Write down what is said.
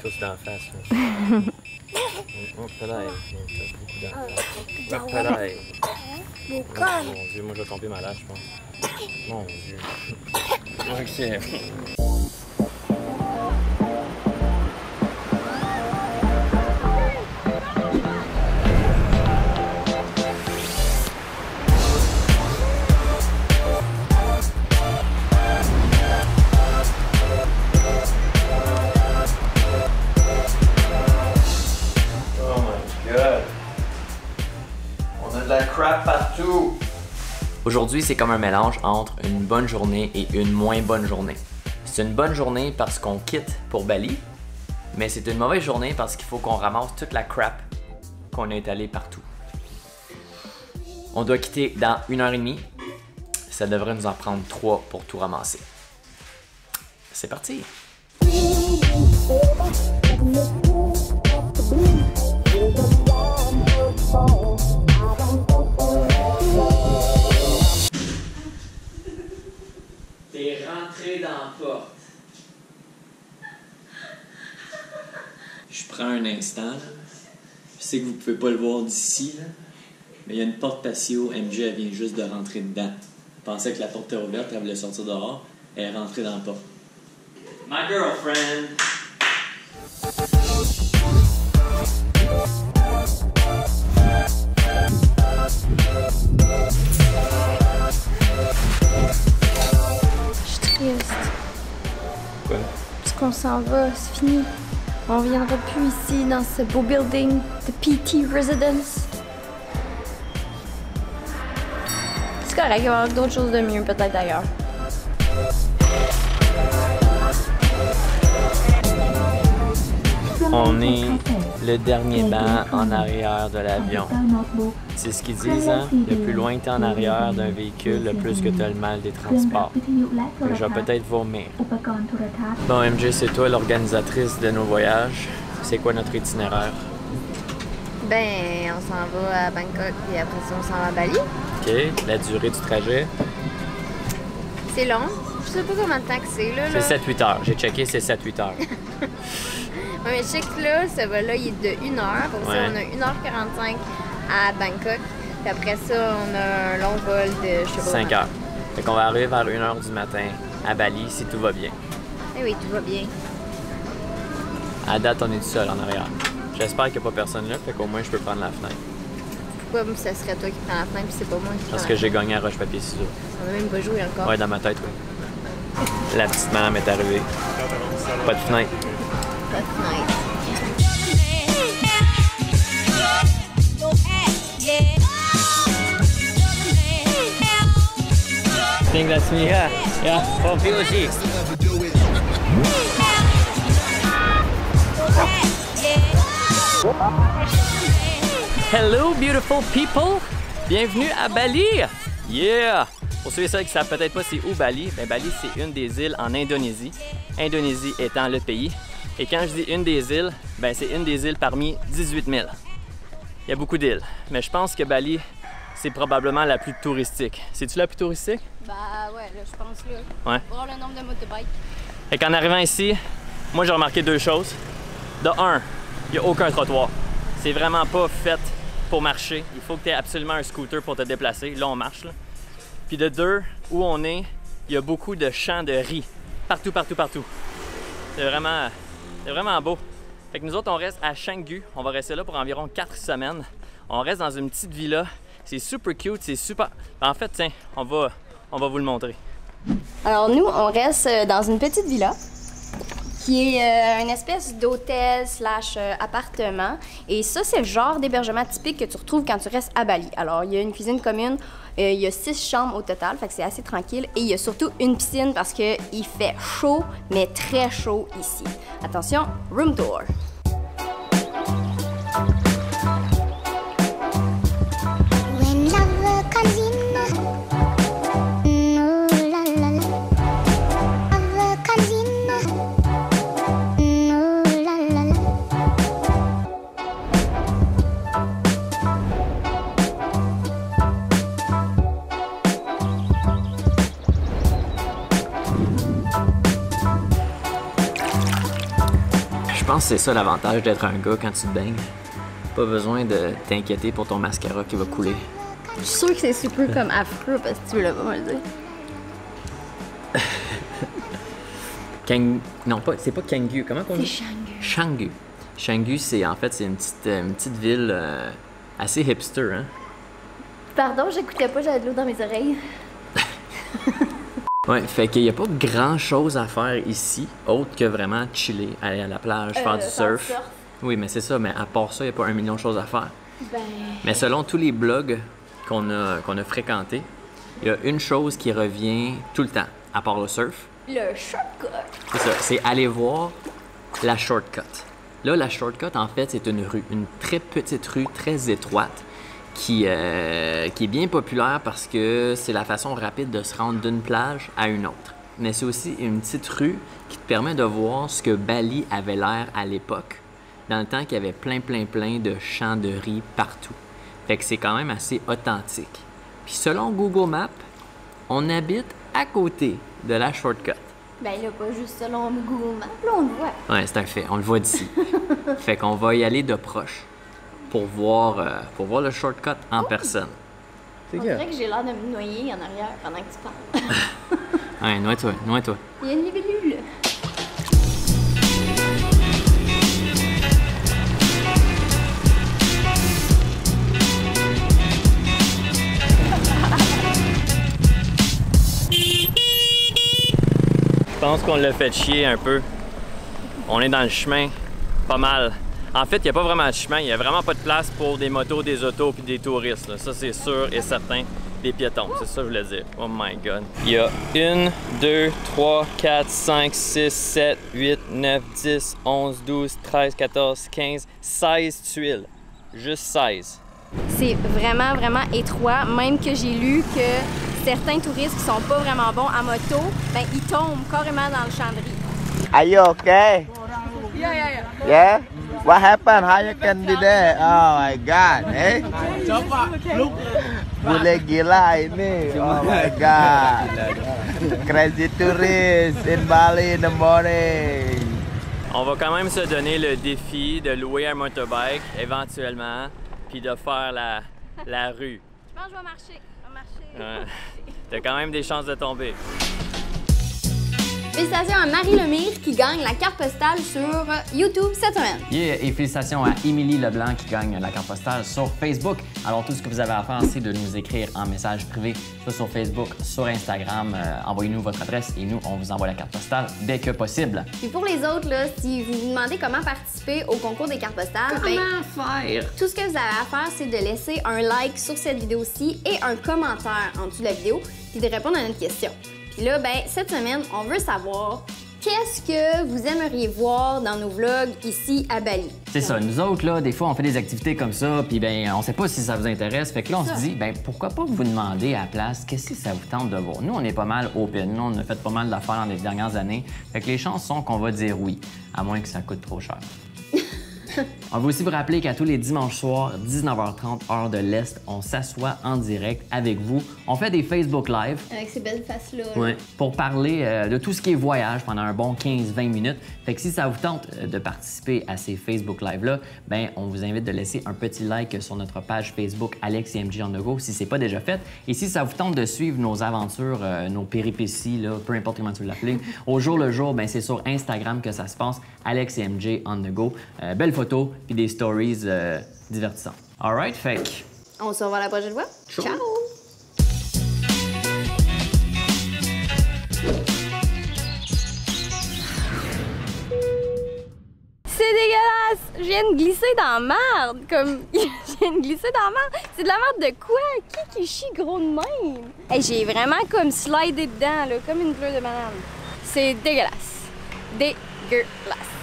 Tous d'en face. Oh, pédale. Beaucoup d'en face. Oh, pédale. Oh, mon Dieu, moi je vais tomber malade, je pense. Mon Dieu. Ok. Partout. Aujourd'hui, c'est comme un mélange entre une bonne journée et une moins bonne journée. C'est une bonne journée parce qu'on quitte pour Bali, mais c'est une mauvaise journée parce qu'il faut qu'on ramasse toute la crap qu'on a étalée partout. On doit quitter dans 1h30. Ça devrait nous en prendre 3 pour tout ramasser. C'est parti! T'es rentré dans la porte. Je prends un instant. Là. Je sais que vous pouvez pas le voir d'ici, là. Mais il y a une porte patio. MJ, elle vient juste de rentrer dedans. Elle pensait que la porte était ouverte, elle voulait sortir dehors. Elle est rentrée dans la porte. My girlfriend! Quoi? Parce qu'on s'en va, c'est fini. On viendra plus ici dans ce beau building de PT Residence. C'est correct, il va y avoir d'autres choses de mieux peut-être ailleurs. On est le dernier banc en arrière de l'avion. C'est ce qu'ils disent, hein? Le plus loin que tu es en arrière d'un véhicule, le plus que tu as le mal des transports. Je vais peut-être vomir. Bon, MJ, c'est toi l'organisatrice de nos voyages. C'est quoi notre itinéraire? Ben, on s'en va à Bangkok et après ça, on s'en va à Bali. OK. La durée du trajet? C'est long. Je sais pas combien de temps que c'est, là. C'est 7-8 heures. J'ai checké, c'est 7-8 heures. Oui, mais je sais que là, ce vol-là, il est de 1 heure. Pour ça, on a 1h45 à Bangkok. Puis après ça, on a un long vol de, je sais pas, 5 heures. Fait qu'on va arriver vers 1h du matin à Bali si tout va bien. Eh oui, tout va bien. À date, on est tout seul en arrière. J'espère qu'il n'y a pas personne là, fait qu'au moins je peux prendre la fenêtre. Pourquoi ça serait toi qui prends la fenêtre puis c'est pas moi qui prends Parce que j'ai gagné à roche-papier-ciseaux. On a même pas joué encore. Ouais, dans ma tête, oui. La petite madame est arrivée. Pas de fenêtre. Pas de fenêtre. I think that's me, yeah. Yeah, for POG. Hello, beautiful people! Bienvenue à Bali! Yeah! Pour ceux et celles qui savent peut-être pas c'est où Bali, ben Bali c'est une des îles en Indonésie. Indonésie étant le pays. Et quand je dis une des îles, ben c'est une des îles parmi 18 000. Il y a beaucoup d'îles, mais je pense que Bali, c'est probablement la plus touristique. C'est-tu la plus touristique? Bah ouais, là, je pense là. Ouais. Voir le nombre de motorbikes. Et qu'en arrivant ici, moi j'ai remarqué 2 choses. De 1, il n'y a aucun trottoir. C'est vraiment pas fait pour marcher. Il faut que tu aies absolument un scooter pour te déplacer. Là, on marche. Là. Puis de 2, où on est, il y a beaucoup de champs de riz. Partout, partout, partout. C'est vraiment beau. Fait que nous autres, on reste à Canggu. On va rester là pour environ 4 semaines. On reste dans une petite villa. C'est super cute, c'est super... En fait, tiens, on va vous le montrer. Alors nous, on reste dans une petite villa qui est une espèce d'hôtel / appartement. Et ça, c'est le genre d'hébergement typique que tu retrouves quand tu restes à Bali. Alors, il y a une cuisine commune, il y a 6 chambres au total, fait que c'est assez tranquille. Et il y a surtout une piscine parce qu'il fait chaud, mais très chaud ici. Attention, room tour. pense que c'est ça l'avantage d'être un gars quand tu te baignes. Pas besoin de t'inquiéter pour ton mascara qui va couler. Je suis sûre que c'est super comme affreux parce que tu voulais pas me le dire. Non, c'est pas Canggu. Comment on dit? C'est Canggu. Canggu. Canggu, c'est en fait une petite ville assez hipster, hein? Pardon, j'écoutais pas, j'avais de l'eau dans mes oreilles. Ouais, fait qu'il y a pas grand chose à faire ici, autre que vraiment chiller, aller à la plage, faire du surf. Oui, mais c'est ça, mais à part ça, il n'y a pas un million de choses à faire. Ben... Mais selon tous les blogs qu'on a fréquentés, il y a une chose qui revient tout le temps, à part le surf. Le shortcut. C'est ça, c'est aller voir la shortcut. Là, la shortcut, en fait, c'est une rue, une très petite rue, très étroite, qui est bien populaire parce que c'est la façon rapide de se rendre d'une plage à une autre. Mais c'est aussi une petite rue qui te permet de voir ce que Bali avait l'air à l'époque, dans le temps qu'il y avait plein de champs de riz partout. Fait que c'est quand même assez authentique. Puis selon Google Maps, on habite à côté de la shortcut. Ben là, pas juste selon Google Maps, là, on le voit. Ouais, c'est un fait, on le voit d'ici. Fait qu'on va y aller de proche pour voir le shortcut en personne. On dirait que j'ai l'air de me noyer en arrière pendant que tu parles. Ouais, noie-toi. Il y a une libellule. Je pense qu'on l'a fait chier un peu. On est dans le chemin, pas mal. En fait, il n'y a pas vraiment de chemin, il n'y a vraiment pas de place pour des motos, des autos puis des touristes. Là. Ça, c'est sûr et certain. Des piétons, c'est ça que je voulais dire. Oh my god. Il y a 1, 2, 3, 4, 5, 6, 7, 8, 9, 10, 11, 12, 13, 14, 15, 16 tuiles. Juste 16. C'est vraiment étroit, même que j'ai lu que certains touristes qui sont pas vraiment bons à moto, ben ils tombent carrément dans le champ de riz. Are you okay? Yeah? What happened? How you can be there? Oh my God, eh? Boleh gila ini. Oh my God. Crazy tourist in Bali in the morning. On va quand même se donner le défi de louer un motorbike éventuellement, puis de faire la rue. Je pense que je vais marcher. Ouais. T'as quand même des chances de tomber. Félicitations à Marie Lemire qui gagne la carte postale sur YouTube cette semaine. Yeah, et félicitations à Émilie Leblanc qui gagne la carte postale sur Facebook. Alors tout ce que vous avez à faire, c'est de nous écrire en message privé, soit sur Facebook, sur Instagram. Envoyez-nous votre adresse et nous, on vous envoie la carte postale dès que possible. Et pour les autres, là, si vous vous demandez comment participer au concours des cartes postales, faire? tout ce que vous avez à faire, c'est de laisser un like sur cette vidéo-ci et un commentaire en dessous de la vidéo, puis de répondre à notre question. Puis là, ben, cette semaine, on veut savoir qu'est-ce que vous aimeriez voir dans nos vlogs ici à Bali. C'est ça, nous autres, là, des fois, on fait des activités comme ça, puis ben, on sait pas si ça vous intéresse. Fait que là, on se dit, ben, pourquoi pas vous demander à la place, qu'est-ce que ça vous tente de voir? Nous, on est pas mal open. Nous, on a fait pas mal d'affaires dans les dernières années. Fait que les chances sont qu'on va dire oui, à moins que ça coûte trop cher. On veut aussi vous rappeler qu'à tous les dimanches soirs, 19h30, heure de l'Est, on s'assoit en direct avec vous. On fait des Facebook Live. Avec ces belles faces-là. Ouais, pour parler de tout ce qui est voyage pendant un bon 15-20 minutes. Fait que si ça vous tente de participer à ces Facebook Live-là, ben on vous invite de laisser un petit like sur notre page Facebook Alex et MJ on the go si c'est pas déjà fait. Et si ça vous tente de suivre nos aventures, nos péripéties, là, peu importe comment tu l'appelles, au jour le jour, ben c'est sur Instagram que ça se passe, Alex et MJ on the go. Belles photos puis des stories divertissantes. Alright, fait que... On se revoit la prochaine fois. Sure. Ciao! C'est dégueulasse! Je viens de glisser dans la merde! Comme, je viens de glisser dans la merde! C'est de la merde de quoi? Qui chie gros de même? Hey, j'ai vraiment comme slidé dedans, là, comme une fleur de banane. C'est dégueulasse. Dégueulasse.